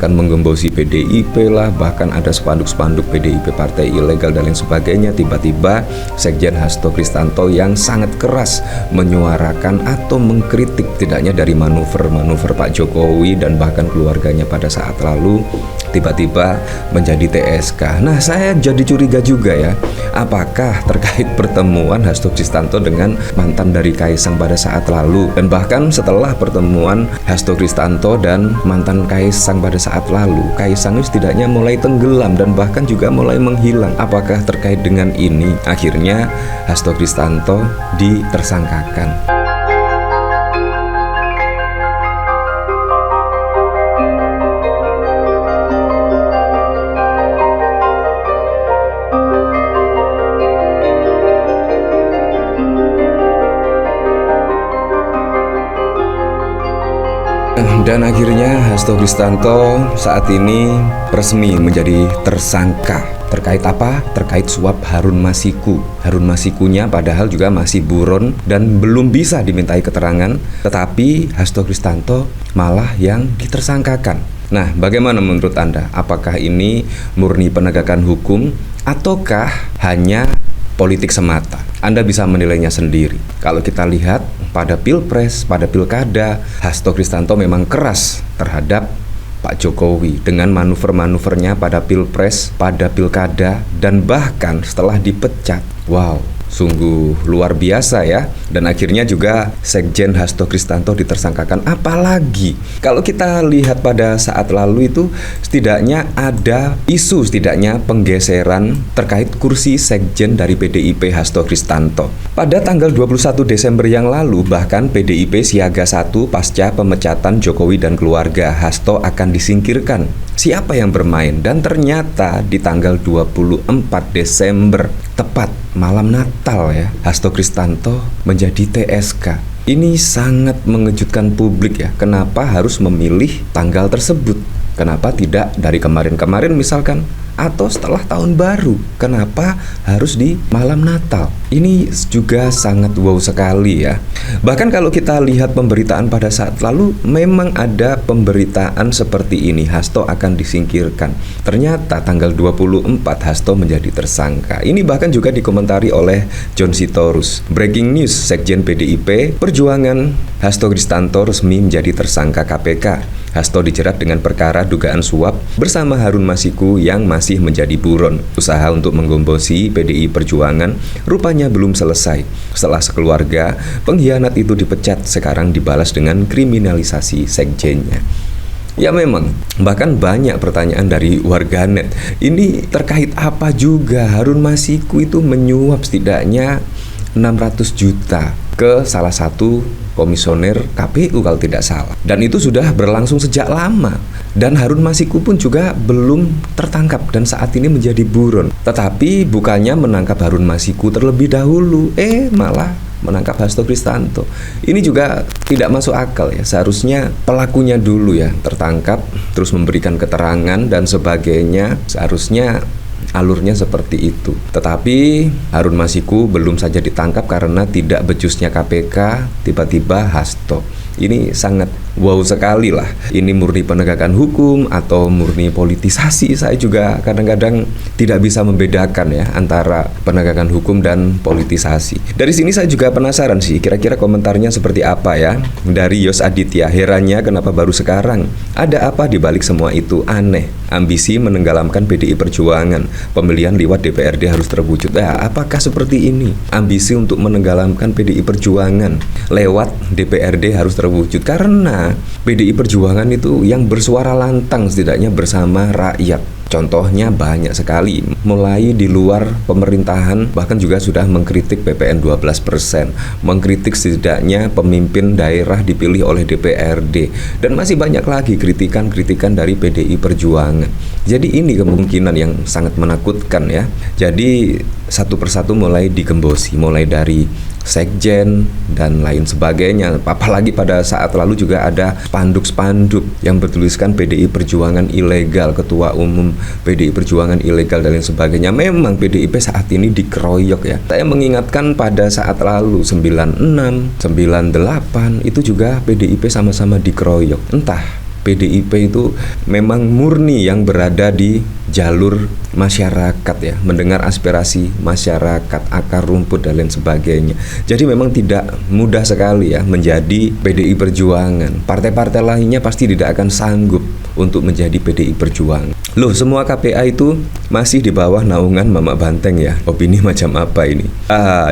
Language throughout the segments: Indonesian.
akan menggembosi PDIP lah, bahkan ada spanduk-spanduk PDIP partai ilegal dan lain sebagainya. Tiba-tiba Sekjen Hasto Kristanto yang sangat keras menyuarakan atau mengkritik tidaknya dari manuver-manuver Pak Jokowi dan bahkan keluarganya pada saat lalu tiba-tiba menjadi TSK. Nah, saya jadi curiga juga ya, apakah terkait pertemuan Hasto Kristanto dengan mantan dari Kaisang pada saat lalu, dan bahkan setelah pertemuan Hasto Kristanto dan mantan Kaisang pada saat lalu, Kaisang itu setidaknya mulai tenggelam dan bahkan juga mulai menghilang. Apakah terkait dengan ini akhirnya Hasto Kristanto ditersangkakan? Dan akhirnya Hasto Kristanto saat ini resmi menjadi tersangka. Terkait apa? Terkait suap Harun Masiku. Harun Masikunya padahal juga masih buron dan belum bisa dimintai keterangan, tetapi Hasto Kristanto malah yang ditersangkakan. Nah, bagaimana menurut Anda? Apakah ini murni penegakan hukum ataukah hanya politik semata? Anda bisa menilainya sendiri. Kalau kita lihat pada Pilpres, pada Pilkada, Hasto Kristanto memang keras terhadap Pak Jokowi dengan manuver-manuvernya pada Pilpres, pada Pilkada, dan bahkan setelah dipecat. Wow, sungguh luar biasa ya. Dan akhirnya juga Sekjen Hasto Kristanto ditersangkakan. Apalagi kalau kita lihat pada saat lalu itu setidaknya ada isu, setidaknya penggeseran terkait kursi Sekjen dari PDIP Hasto Kristanto. Pada tanggal 21 Desember yang lalu bahkan PDIP siaga 1 pasca pemecatan Jokowi dan keluarga. Hasto akan disingkirkan. Siapa yang bermain? Dan ternyata di tanggal 24 Desember tepat malam Natal ya, Hasto Kristanto menjadi TSK. Ini sangat mengejutkan publik ya. Kenapa harus memilih tanggal tersebut? Kenapa tidak dari kemarin-kemarin misalkan? Atau setelah tahun baru? Kenapa harus di malam Natal? Ini juga sangat wow sekali ya. Bahkan kalau kita lihat pemberitaan pada saat lalu, memang ada pemberitaan seperti ini, Hasto akan disingkirkan. Ternyata tanggal 24 Hasto menjadi tersangka. Ini bahkan juga dikomentari oleh John Sitorus. Breaking news, Sekjen PDIP Perjuangan Hasto Kristanto resmi menjadi tersangka KPK. Hasto dijerat dengan perkara dugaan suap bersama Harun Masiku yang masih menjadi buron. Usaha untuk menggombosi PDI Perjuangan rupanya belum selesai. Setelah sekeluarga, pengkhianat itu dipecat, sekarang dibalas dengan kriminalisasi sekjennya. Ya memang, bahkan banyak pertanyaan dari warganet. Ini terkait apa juga? Harun Masiku itu menyuap setidaknya 600 juta ke salah satu komisioner KPU kalau tidak salah. Dan itu sudah berlangsung sejak lama. Dan Harun Masiku pun juga belum tertangkap dan saat ini menjadi buron. Tetapi bukannya menangkap Harun Masiku terlebih dahulu, malah menangkap Hasto Kristanto. Ini juga tidak masuk akal ya. Seharusnya pelakunya dulu ya tertangkap, terus memberikan keterangan dan sebagainya. Seharusnya alurnya seperti itu. Tetapi Harun Masiku belum saja ditangkap karena tidak becusnya KPK, tiba-tiba Hasto. Ini sangat wow sekali lah. Ini murni penegakan hukum atau murni politisasi. Saya juga kadang-kadang tidak bisa membedakan ya antara penegakan hukum dan politisasi. Dari sini saya juga penasaran sih, kira-kira komentarnya seperti apa ya dari Yos Aditya. Herannya kenapa baru sekarang? Ada apa di balik semua itu? Aneh. Ambisi menenggelamkan PDI Perjuangan. Pemilihan lewat DPRD harus terwujud. Apakah seperti ini? Ambisi untuk menenggelamkan PDI Perjuangan lewat DPRD harus terwujud karena PDI Perjuangan itu yang bersuara lantang setidaknya bersama rakyat. Contohnya banyak sekali, mulai di luar pemerintahan bahkan juga sudah mengkritik PPN 12%, mengkritik setidaknya pemimpin daerah dipilih oleh DPRD, dan masih banyak lagi kritikan-kritikan dari PDI Perjuangan. Jadi ini kemungkinan yang sangat menakutkan ya. Jadi satu persatu mulai digembosi, mulai dari sekjen dan lain sebagainya. Apalagi pada saat lalu juga ada spanduk-spanduk yang bertuliskan PDI Perjuangan ilegal, ketua umum PDI Perjuangan ilegal dan lain sebagainya. Memang PDIP saat ini dikeroyok ya. Saya mengingatkan pada saat lalu 96, 98 itu juga PDIP sama-sama dikeroyok. Entah PDIP itu memang murni yang berada di jalur masyarakat ya, mendengar aspirasi masyarakat, akar rumput dan lain sebagainya. Jadi memang tidak mudah sekali ya menjadi PDI Perjuangan. Partai-partai lainnya pasti tidak akan sanggup untuk menjadi PDI Perjuangan. Loh, semua KPA itu masih di bawah naungan Mama Banteng ya. Opini macam apa ini?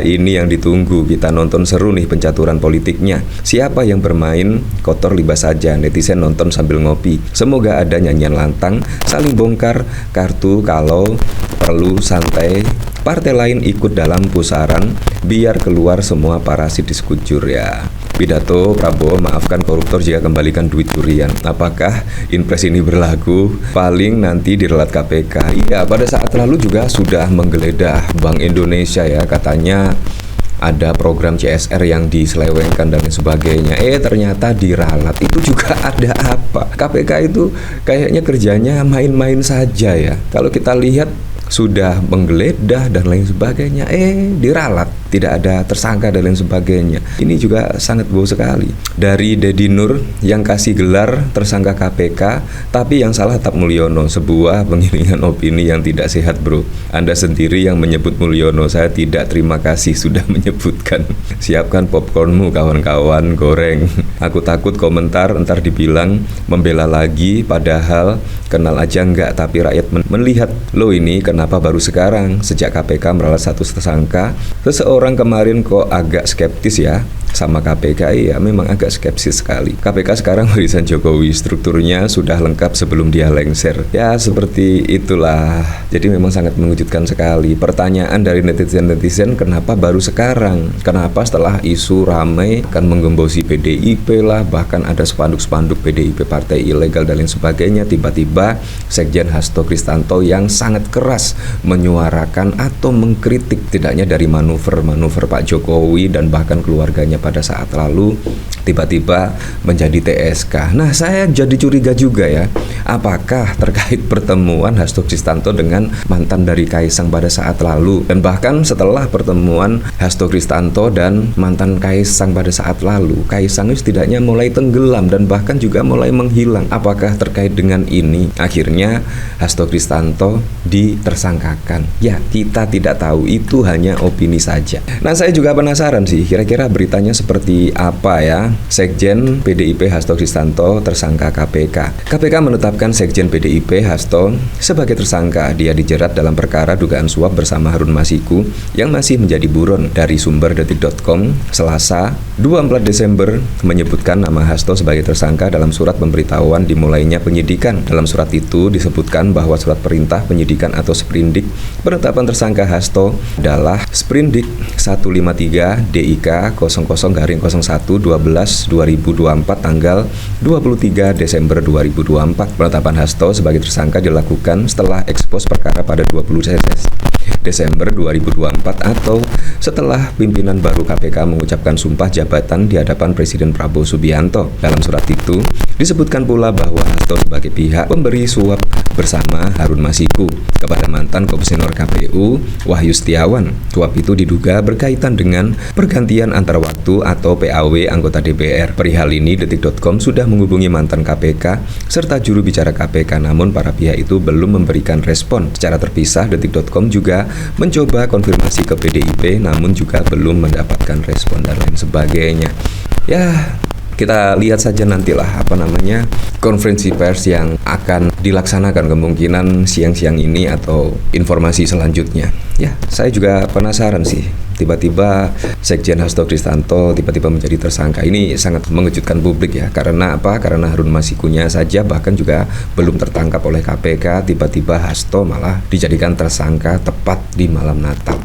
Ini yang ditunggu. Kita nonton seru nih pencaturan politiknya. Siapa yang bermain kotor libas saja, netizen nonton sambil ngopi. Semoga ada nyanyian lantang, saling bongkar kartu kalau perlu santai. Partai lain ikut dalam pusaran biar keluar semua parasit di sekujur ya. Pidato Prabowo, maafkan koruptor jika kembalikan duit durian. Apakah impres ini berlaku? Paling nanti direlat KPK. Iya, pada saat lalu juga sudah menggeledah Bank Indonesia ya, katanya ada program CSR yang diselewengkan dan lain sebagainya. Ternyata diralat. Itu juga ada apa? KPK itu kayaknya kerjanya main-main saja ya. Kalau kita lihat sudah menggeledah dan lain sebagainya, diralat, tidak ada tersangka dan lain sebagainya. Ini juga sangat bau sekali. Dari Dedi Nur yang kasih gelar tersangka KPK, tapi yang salah Tap Mulyono. Sebuah pengiringan opini yang tidak sehat, bro. Anda sendiri yang menyebut Mulyono, saya tidak terima kasih sudah menyebutkan. Siapkan popcornmu kawan-kawan, goreng. Aku takut komentar ntar dibilang membela lagi, padahal kenal aja enggak, tapi rakyat melihat, loh ini kenapa baru sekarang sejak KPK meralat satu tersangka. Seseorang kemarin kok agak skeptis ya sama KPK. Iya, memang agak skeptis sekali. KPK sekarang warisan Jokowi, strukturnya sudah lengkap sebelum dia lengser. Ya seperti itulah. Jadi memang sangat mengejutkan sekali. Pertanyaan dari netizen-netizen, kenapa baru sekarang? Kenapa setelah isu ramai akan menggembosi PDIP lah, bahkan ada spanduk-spanduk PDIP partai ilegal dan lain sebagainya, tiba-tiba Sekjen Hasto Kristanto yang sangat keras menyuarakan atau mengkritik tidaknya dari manuver Pak Jokowi dan bahkan keluarganya pada saat lalu tiba-tiba menjadi TSK. Nah, saya jadi curiga juga ya, apakah terkait pertemuan Hasto Kristanto dengan mantan dari Kaisang pada saat lalu, dan bahkan setelah pertemuan Hasto Kristanto dan mantan Kaisang pada saat lalu, Kaisang itu setidaknya mulai tenggelam dan bahkan juga mulai menghilang. Apakah terkait dengan ini akhirnya Hasto Kristanto ditersangkakan? Ya, kita tidak tahu, itu hanya opini saja. Nah, saya juga penasaran sih, kira-kira beritanya seperti apa ya. Sekjen PDIP Hasto Kristanto tersangka KPK. KPK menetapkan Sekjen PDIP Hasto sebagai tersangka. Dia dijerat dalam perkara dugaan suap bersama Harun Masiku yang masih menjadi buron. Dari sumber detik.com Selasa 24 Desember menyebutkan nama Hasto sebagai tersangka dalam surat pemberitahuan dimulainya penyidikan. Dalam surat itu disebutkan bahwa surat perintah penyidikan atau sprindik penetapan tersangka Hasto adalah Sprindik 153 DIK 00-01-12-2024 tanggal 23 Desember 2024. Penetapan Hasto sebagai tersangka dilakukan setelah ekspos perkara pada 20 Desember 2024 atau setelah pimpinan baru KPK mengucapkan sumpah jabatan di hadapan Presiden Prabowo Subianto. Dalam surat itu disebutkan pula bahwa Hasto sebagai pihak pemberi suap bersama Harun Masiku kepada mantan Komisioner KPU Wahyu Setiawan. Suap itu diduga berkaitan dengan pergantian antar waktu atau PAW anggota DPR. Perihal ini detik.com sudah menghubungi mantan KPK serta juru bicara KPK, namun para pihak itu belum memberikan respon. Secara terpisah detik.com juga mencoba konfirmasi ke PDIP namun juga belum mendapatkan respon dan lain sebagainya. Ya, kita lihat saja nantilah konferensi pers yang akan dilaksanakan kemungkinan siang-siang ini atau informasi selanjutnya. Ya, saya juga penasaran sih. Tiba-tiba Sekjen Hasto Kristanto tiba-tiba menjadi tersangka. Ini sangat mengejutkan publik ya. Karena apa? Karena Harun Masikunya saja bahkan juga belum tertangkap oleh KPK. Tiba-tiba Hasto malah dijadikan tersangka tepat di malam Natal.